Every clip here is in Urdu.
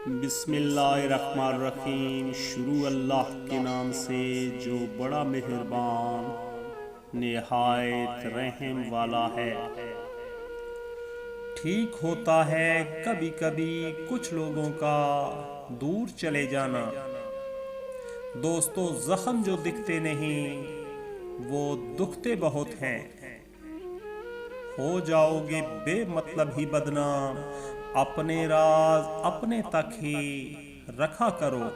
بسم اللہ الرحمن الرحیم۔ شروع اللہ کے نام سے جو بڑا مہربان نہایت رحم والا ہے۔ ٹھیک ہوتا ہے کبھی کبھی کچھ لوگوں کا دور چلے جانا۔ دوستو، زخم جو دکھتے نہیں وہ دکھتے بہت ہیں۔ ہو جاؤ گے بے مطلب ہی بدنام، اپنے راز اپنے تک ہی رکھا کرو۔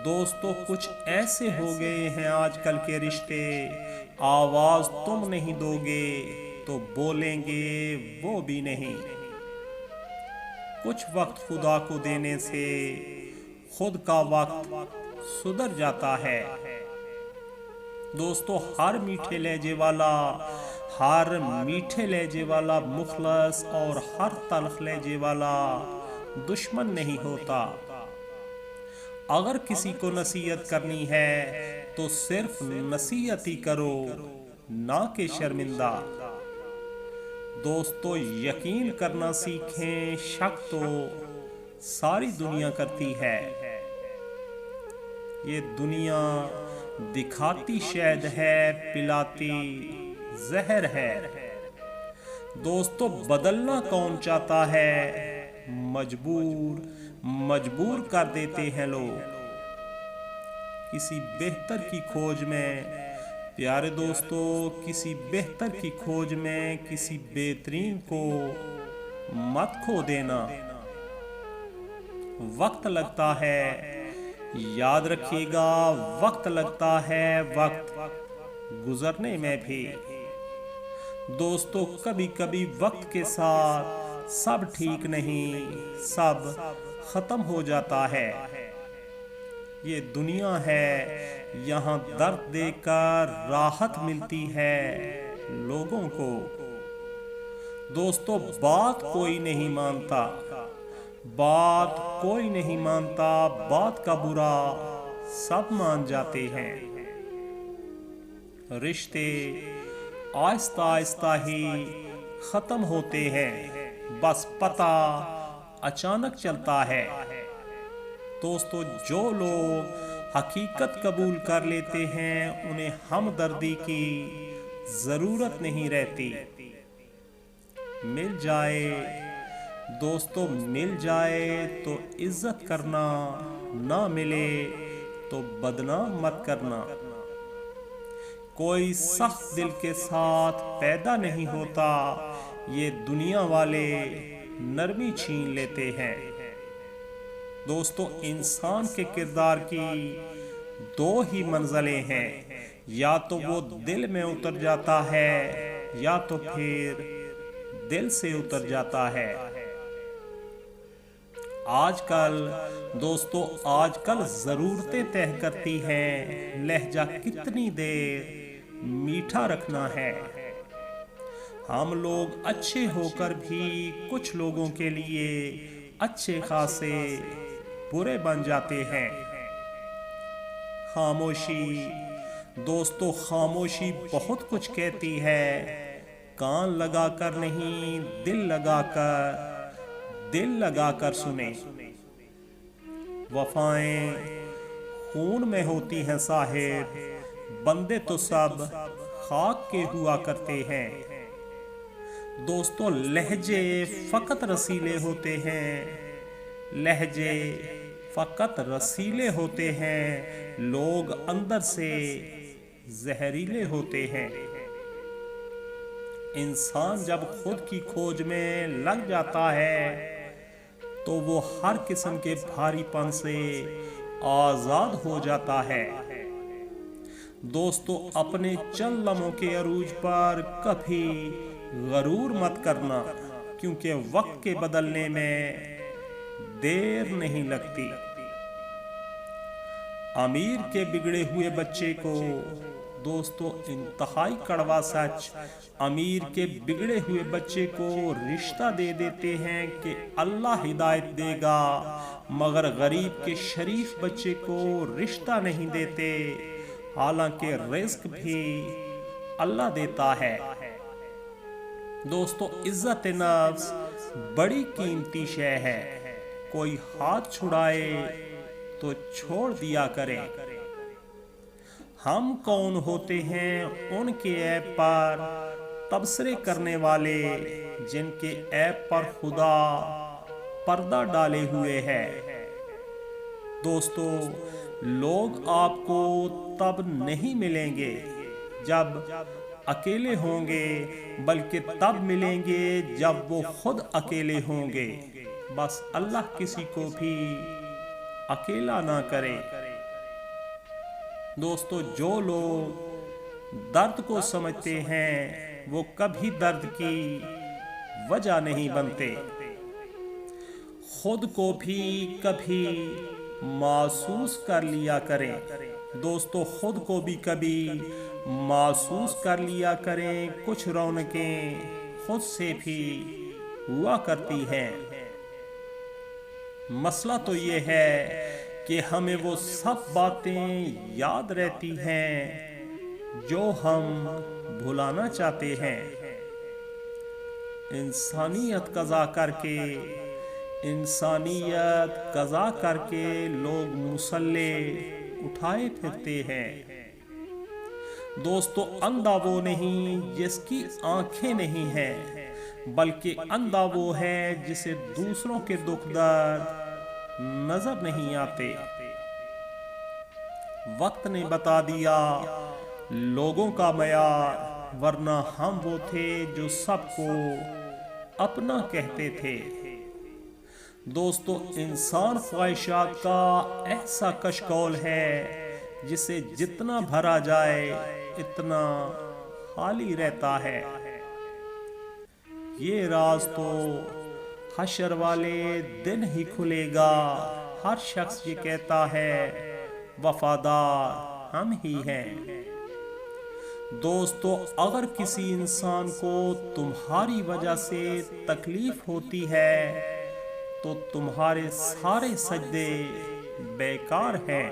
دوستو، کچھ ایسے ہو گئے ہیں آج کل کے رشتے، آواز تم نہیں دو گے تو بولیں گے وہ بھی نہیں۔ کچھ وقت خدا کو دینے سے خود کا وقت سدھر جاتا ہے۔ دوستو، ہر میٹھے لہجے والا مخلص اور ہر تلخ لہجے والا دشمن نہیں ہوتا۔ اگر کسی کو نصیحت کرنی ہے تو صرف نصیحت ہی کرو، نہ کہ شرمندہ۔ دوستو، یقین کرنا سیکھیں، شک تو ساری دنیا کرتی ہے۔ یہ دنیا دکھاتی شہد ہے، پلاتی زہر ہے۔ دوستو، بدلنا کون چاہتا ہے، مجبور کر دیتے ہیں لوگ۔ کسی بہتر کی کھوج میں، پیارے دوستو، کسی بہتر کی کھوج میں کسی بہترین کو مت کھو دینا۔ وقت لگتا ہے، یاد رکھیے گا، وقت لگتا ہے، وقت گزرنے میں بھی۔ دوستو، کبھی کبھی وقت کے ساتھ سب ٹھیک نہیں، سب ختم ہو جاتا ہے۔ یہ دنیا ہے، یہاں درد دے کر راحت ملتی ہے لوگوں کو۔ دوستو، بات کوئی نہیں مانتا، بات کا برا سب مان جاتے ہیں۔ رشتے آہستہ آہستہ ہی ختم ہوتے ہیں، بس پتہ اچانک چلتا ہے۔ دوستو، جو لوگ حقیقت قبول کر لیتے ہیں انہیں ہمدردی کی ضرورت نہیں رہتی۔ مل جائے تو عزت کرنا، نہ ملے تو بدنام مت کرنا۔ کوئی سخت دل کے ساتھ پیدا نہیں ہوتا، یہ دنیا والے نرمی چھین لیتے ہیں۔ دوستو، انسان کے کردار کی دو ہی منزلیں ہیں، یا تو وہ دل میں اتر جاتا ہے یا تو پھر دل سے اتر جاتا ہے۔ آج کل ضرورتیں طے کرتی ہیں لہجہ کتنی دیر میٹھا رکھنا ہے۔ ہم لوگ اچھے ہو کر بھی کچھ لوگوں کے لیے اچھے خاصے برے بن جاتے ہیں۔ خاموشی بہت کچھ کہتی ہے، کان لگا کر نہیں، دل لگا کر سنیں۔ وفائیں خون میں ہوتی ہیں صاحب، بندے تو سب خاک کے ہوا کرتے ہیں۔ دوستو، لہجے فقط رسیلے ہوتے ہیں، لوگ اندر سے زہریلے ہوتے ہیں۔ انسان جب خود کی کھوج میں لگ جاتا ہے تو وہ ہر قسم کے بھاری پن سے آزاد ہو جاتا ہے۔ دوستو، اپنے چند لمحوں کے عروج پر کبھی غرور مت کرنا، کیونکہ وقت کے بدلنے میں دیر نہیں لگتی۔ امیر کے بگڑے ہوئے بچے کو، دوستو انتہائی کڑوا سچ، امیر کے بگڑے ہوئے بچے کو رشتہ دے دیتے ہیں کہ اللہ ہدایت دے گا، مگر غریب کے شریف بچے کو رشتہ نہیں دیتے، حالانکہ رزق بھی اللہ دیتا ہے۔ دوستو، عزت نفس بڑی قیمتی شے ہے، کوئی ہاتھ چھڑائے تو چھوڑ دیا کریں۔ ہم کون ہوتے ہیں ان کے عیب پر تبصرے کرنے والے جن کے عیب پر خدا پردہ ڈالے ہوئے ہے۔ دوستو، لوگ آپ کو تب نہیں ملیں گے جب اکیلے ہوں گے، بلکہ تب ملیں گے جب وہ خود اکیلے ہوں گے۔ بس اللہ کسی کو بھی اکیلا نہ کرے۔ دوستو، جو لوگ درد کو سمجھتے ہیں وہ کبھی درد کی وجہ نہیں بنتے۔ خود کو بھی کبھی محسوس کر لیا کریں۔ دوستو، خود کو بھی کبھی محسوس کر لیا کریں۔ کچھ رونقیں خود سے بھی ہوا کرتی ہیں۔ مسئلہ تو یہ ہے کہ ہمیں وہ سب باتیں یاد رہتی ہیں جو ہم بھلانا چاہتے ہیں۔ انسانیت قضا کر کے لوگ مسلح اٹھائے پھرتے ہیں۔ دوستو، اندھا وہ نہیں جس کی آنکھیں نہیں ہیں، بلکہ اندھا وہ ہے جسے دوسروں کے دکھ درد نظر نہیں آتے۔ وقت نے بتا دیا لوگوں کا معیار، ورنہ ہم وہ تھے جو سب کو اپنا کہتے تھے۔ دوستو، انسان خواہشات کا ایسا کشکول ہے جسے جتنا بھرا جائے اتنا خالی رہتا ہے۔ یہ راز تو حشر والے دن ہی کھلے گا۔ ہر شخص یہ کہتا ہے وفادار ہم ہی ہیں۔ دوستو، اگر کسی انسان کو تمہاری وجہ سے تکلیف ہوتی ہے تو تمہارے سارے سجدے بیکار ہیں۔